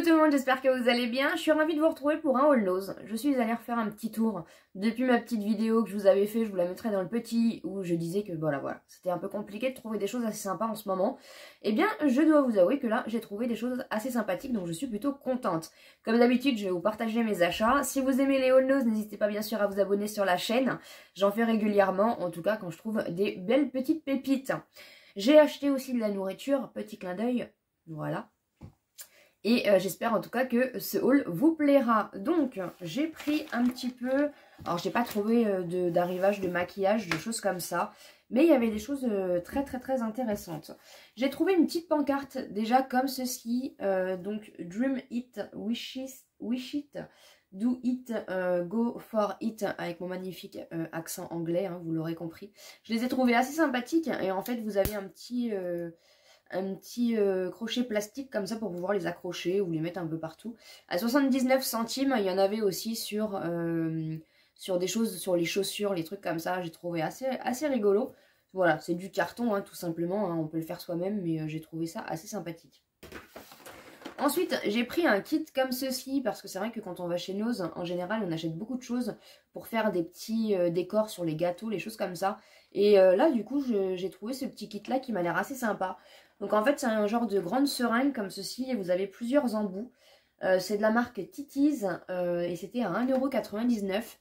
Coucou tout le monde, j'espère que vous allez bien. Je suis ravie de vous retrouver pour un haul nose. Je suis allée refaire un petit tour depuis ma petite vidéo que je vous avais fait. Je vous la mettrai dans le petit où je disais que voilà, c'était un peu compliqué de trouver des choses assez sympas en ce moment. Eh bien, je dois vous avouer que là, j'ai trouvé des choses assez sympathiques, donc je suis plutôt contente. Comme d'habitude, je vais vous partager mes achats. Si vous aimez les haul nose, n'hésitez pas bien sûr à vous abonner sur la chaîne. J'en fais régulièrement, en tout cas quand je trouve des belles petites pépites. J'ai acheté aussi de la nourriture, petit clin d'œil, voilà. Et j'espère en tout cas que ce haul vous plaira. Donc j'ai pris un petit peu, alors j'ai pas trouvé d'arrivage de maquillage, de choses comme ça, mais il y avait des choses très intéressantes. J'ai trouvé une petite pancarte déjà comme ceci, donc Dream It, Wish It, Do It, Go For It, avec mon magnifique accent anglais, hein, vous l'aurez compris. Je les ai trouvées assez sympathiques et en fait vous avez un petit crochet plastique comme ça pour pouvoir les accrocher ou les mettre un peu partout. À 79 centimes, il y en avait aussi sur des choses, sur les chaussures, les trucs comme ça. J'ai trouvé assez rigolo. Voilà, c'est du carton hein, tout simplement, hein, on peut le faire soi-même, mais j'ai trouvé ça assez sympathique. Ensuite, j'ai pris un kit comme ceci, parce que c'est vrai que quand on va chez Nose, en général, on achète beaucoup de choses pour faire des petits décors sur les gâteaux, les choses comme ça. Et là, du coup, j'ai trouvé ce petit kit-là qui m'a l'air assez sympa. Donc en fait, c'est un genre de grande seringue comme ceci, et vous avez plusieurs embouts. C'est de la marque Titties, et c'était à 1,99 €.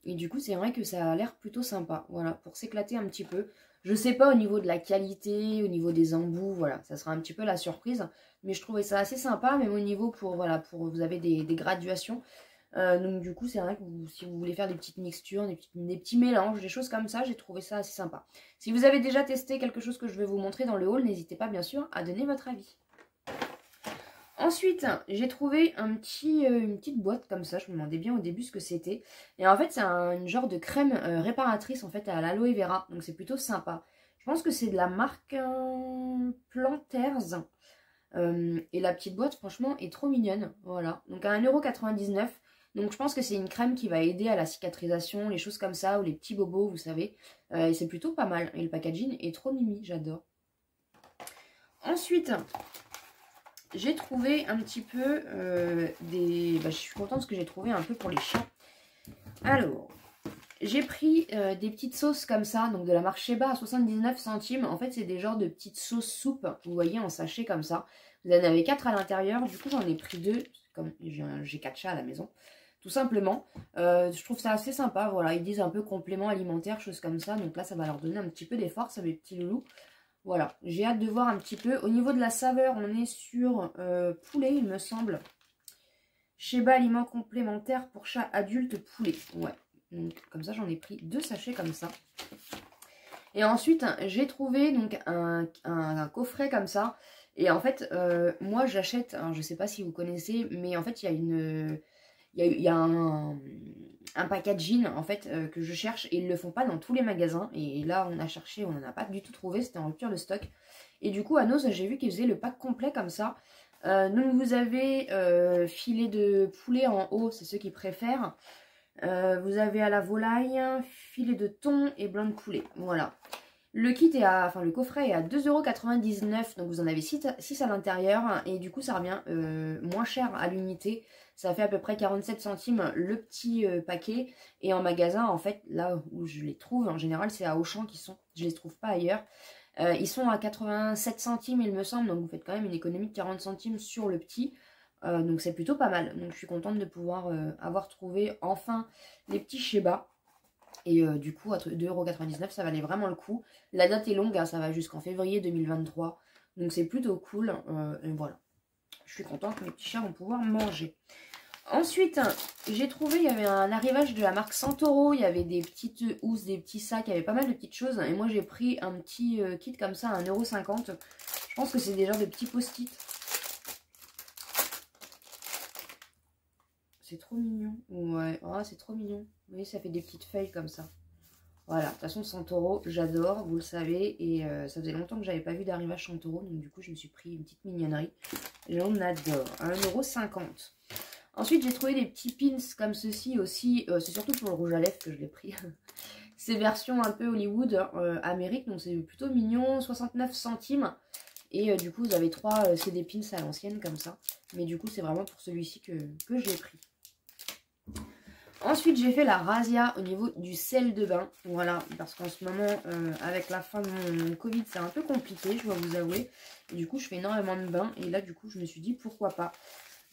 Et du coup, c'est vrai que ça a l'air plutôt sympa, voilà, pour s'éclater un petit peu. Je sais pas au niveau de la qualité, au niveau des embouts, voilà, ça sera un petit peu la surprise. Mais je trouvais ça assez sympa, même au niveau pour, voilà, vous avez des graduations. Donc du coup, c'est vrai que si vous voulez faire des petites mixtures, des petits mélanges, des choses comme ça, j'ai trouvé ça assez sympa. Si vous avez déjà testé quelque chose que je vais vous montrer dans le haul, n'hésitez pas bien sûr à donner votre avis. Ensuite, j'ai trouvé une petite boîte comme ça, je me demandais bien au début ce que c'était. Et en fait, c'est une genre de crème réparatrice en fait à l'aloe vera, donc c'est plutôt sympa. Je pense que c'est de la marque Planters. Et la petite boîte, franchement, est trop mignonne. Voilà, donc à 1,99 €. Donc je pense que c'est une crème qui va aider à la cicatrisation, les choses comme ça, ou les petits bobos, vous savez. Et c'est plutôt pas mal. Et le packaging est trop mimi, j'adore. Ensuite, j'ai trouvé un petit peu je suis contente parce que j'ai trouvé un peu pour les chats. Alors, j'ai pris des petites sauces comme ça, donc de la marque Sheba à 79 centimes. En fait, c'est des genres de petites sauces soupe, vous voyez, en sachet comme ça. Vous en avez 4 à l'intérieur, du coup j'en ai pris 2, comme j'ai 4 chats à la maison, tout simplement. Je trouve ça assez sympa, voilà, ils disent un peu complément alimentaire, choses comme ça. Donc là, ça va leur donner un petit peu d'effort, ça mes petits loulous. Voilà, j'ai hâte de voir un petit peu. Au niveau de la saveur, on est sur poulet, il me semble. Sheba aliments complémentaires pour chat adulte poulet. Ouais, donc comme ça, j'en ai pris 2 sachets comme ça. Et ensuite, j'ai trouvé donc un coffret comme ça. Et en fait, moi, j'achète, je sais pas si vous connaissez, mais en fait, il y a un packaging en fait que je cherche et ils le font pas dans tous les magasins. Et là, on a cherché, on n'en a pas du tout trouvé, c'était en rupture de stock. Et du coup, à Nose, j'ai vu qu'ils faisaient le pack complet comme ça. Donc, vous avez filet de poulet en haut, c'est ceux qui préfèrent. Vous avez à la volaille, filet de thon et blanc de poulet. Voilà. Le kit est le coffret est à 2,99 €, donc vous en avez 6 à l'intérieur et du coup ça revient moins cher à l'unité. Ça fait à peu près 47 centimes le petit paquet. Et en magasin, en fait, là où je les trouve, en général c'est à Auchan qu'ils sont, je les trouve pas ailleurs. Ils sont à 87 centimes il me semble, donc vous faites quand même une économie de 40 centimes sur le petit. Donc c'est plutôt pas mal. Donc je suis contente de pouvoir avoir trouvé enfin les petits Sheba. Et du coup, à 2,99 €, ça valait vraiment le coup. La date est longue, hein, ça va jusqu'en février 2023. Donc c'est plutôt cool. Et voilà. Je suis contente que mes petits chats vont pouvoir manger. Ensuite, j'ai trouvé, il y avait un arrivage de la marque Santoro. Il y avait des petites housses, des petits sacs, il y avait pas mal de petites choses. Et moi, j'ai pris un petit kit comme ça à 1,50 €. Je pense que c'est des genres de petits post-it. C'est trop mignon. Ouais, oh, c'est trop mignon. Vous voyez, ça fait des petites feuilles comme ça. Voilà, de toute façon, Santoro, j'adore, vous le savez. Et ça faisait longtemps que j'avais pas vu d'arrivage Santoro. Donc du coup, je me suis pris une petite mignonnerie. J'en adore. À 1,50 €. Ensuite, j'ai trouvé des petits pins comme ceci aussi. C'est surtout pour le rouge à lèvres que je l'ai pris. C'est version un peu Hollywood, Amérique. Donc c'est plutôt mignon. 69 centimes. Et du coup, vous avez 3 CD pins à l'ancienne comme ça. Mais du coup, c'est vraiment pour celui-ci que j'ai pris. Ensuite, j'ai fait la razzia au niveau du sel de bain. Voilà, parce qu'en ce moment, avec la fin de mon Covid, c'est un peu compliqué, je dois vous avouer. Et du coup, je fais énormément de bains. Et là, du coup, je me suis dit, pourquoi pas.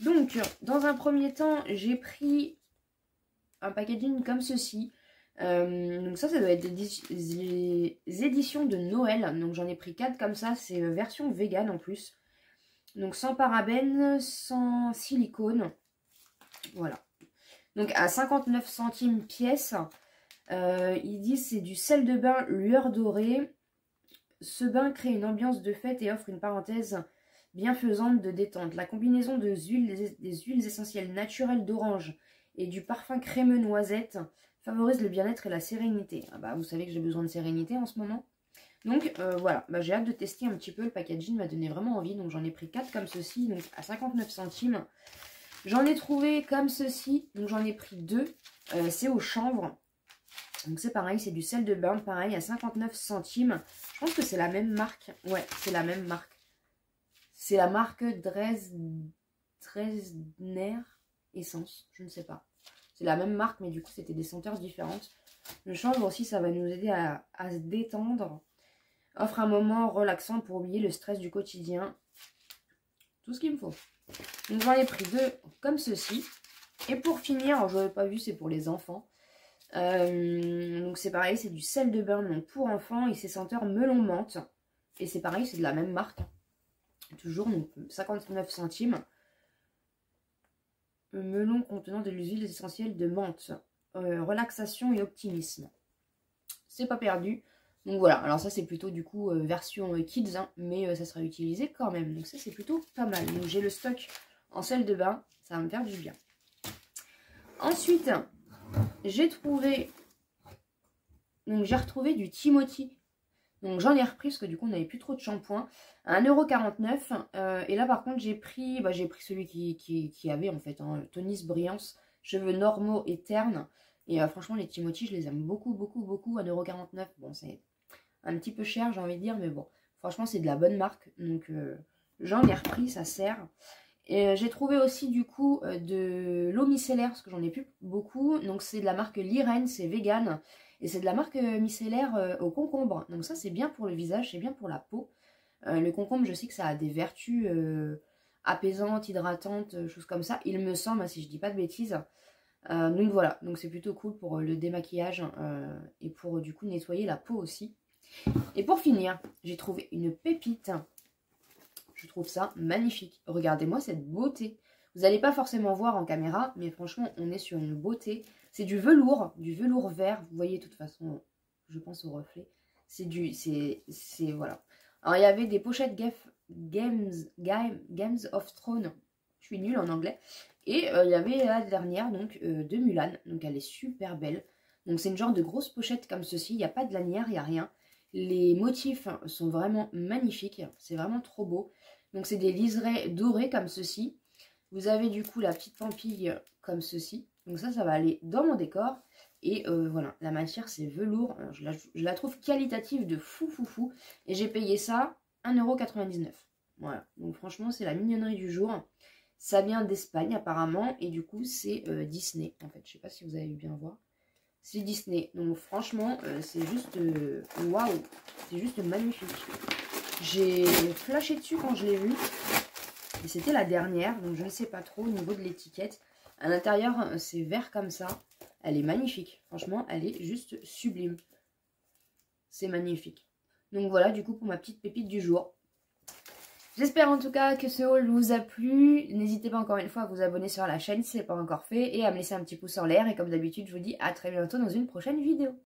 Donc, dans un premier temps, j'ai pris un packaging comme ceci. Donc ça doit être des éditions de Noël. Donc, j'en ai pris 4 comme ça. C'est version vegan en plus. Donc, sans parabènes, sans silicone. Voilà. Donc à 59 centimes pièce, ils disent c'est du sel de bain lueur dorée. Ce bain crée une ambiance de fête et offre une parenthèse bienfaisante de détente. La combinaison des huiles essentielles naturelles d'orange et du parfum crémeux noisette favorise le bien-être et la sérénité. Ah bah, vous savez que j'ai besoin de sérénité en ce moment. Donc voilà, bah, j'ai hâte de tester un petit peu. Le packaging m'a donné vraiment envie. Donc j'en ai pris 4 comme ceci, donc à 59 centimes. J'en ai trouvé comme ceci, donc j'en ai pris 2, c'est au chanvre. Donc c'est pareil, c'est du sel de bain, pareil, à 59 centimes. Je pense que c'est la même marque, ouais, c'est la même marque. C'est la marque Dresdner Essence, je ne sais pas. C'est la même marque, mais du coup c'était des senteurs différentes. Le chanvre aussi, ça va nous aider à se détendre. Offre un moment relaxant pour oublier le stress du quotidien. Tout ce qu'il me faut. Donc j'en ai pris 2 comme ceci. Et pour finir, je n'avais pas vu, c'est pour les enfants. Donc c'est pareil, c'est du sel de bain donc pour enfants et c'est senteur melon menthe. Et c'est pareil, c'est de la même marque. Toujours, donc 59 centimes. Melon contenant de l'huile essentielle de menthe. Relaxation et optimisme. C'est pas perdu. Donc voilà, alors ça c'est plutôt du coup version kids, hein, mais ça sera utilisé quand même. Donc ça c'est plutôt pas mal. Donc j'ai le stock en sel de bain, ça va me faire du bien. Ensuite, j'ai trouvé, donc j'ai retrouvé du Timothy. Donc j'en ai repris parce que du coup on n'avait plus trop de shampoing. À 1,49 €. Et là par contre j'ai pris celui qui avait en fait, hein, Tonis Brillance, cheveux normaux et ternes. Et franchement les Timothy je les aime beaucoup, beaucoup, beaucoup. 1,49 €. Bon c'est un petit peu cher j'ai envie de dire, mais bon, franchement c'est de la bonne marque. Donc j'en ai repris, ça sert. Et j'ai trouvé aussi du coup de l'eau micellaire, parce que j'en ai plus beaucoup. Donc c'est de la marque Liren, c'est vegan. Et c'est de la marque micellaire au concombre. Donc ça c'est bien pour le visage, c'est bien pour la peau. Le concombre, je sais que ça a des vertus apaisantes, hydratantes, choses comme ça. Il me semble, si je dis pas de bêtises. Donc voilà, donc c'est plutôt cool pour le démaquillage et pour du coup nettoyer la peau aussi. Et pour finir, j'ai trouvé une pépite. Je trouve ça magnifique. Regardez-moi cette beauté. Vous n'allez pas forcément voir en caméra, mais franchement, on est sur une beauté. C'est du velours vert. Vous voyez, de toute façon, je pense au reflet. Voilà. Alors, il y avait des pochettes Games of Thrones. Je suis nulle en anglais. Et il y avait la dernière, donc, de Mulan. Donc, elle est super belle. Donc, c'est une genre de grosse pochette comme ceci. Il n'y a pas de lanière, il n'y a rien. Les motifs sont vraiment magnifiques. C'est vraiment trop beau. Donc, c'est des liserés dorés comme ceci. Vous avez du coup la petite pampille comme ceci. Donc ça va aller dans mon décor. Et voilà, la matière, c'est velours. Je la trouve qualitative de fou. Et j'ai payé ça 1,99 €. Voilà, donc franchement, c'est la mignonnerie du jour. Ça vient d'Espagne apparemment. Et du coup, c'est Disney. En fait, je sais pas si vous allez bien voir. C'est Disney. Donc franchement, c'est juste waouh. C'est juste magnifique. J'ai flashé dessus quand je l'ai vu. Et c'était la dernière. Donc je ne sais pas trop au niveau de l'étiquette. À l'intérieur, c'est vert comme ça. Elle est magnifique. Franchement, elle est juste sublime. C'est magnifique. Donc voilà, du coup, pour ma petite pépite du jour. J'espère en tout cas que ce haul vous a plu. N'hésitez pas encore une fois à vous abonner sur la chaîne si ce n'est pas encore fait. Et à me laisser un petit pouce en l'air. Et comme d'habitude, je vous dis à très bientôt dans une prochaine vidéo.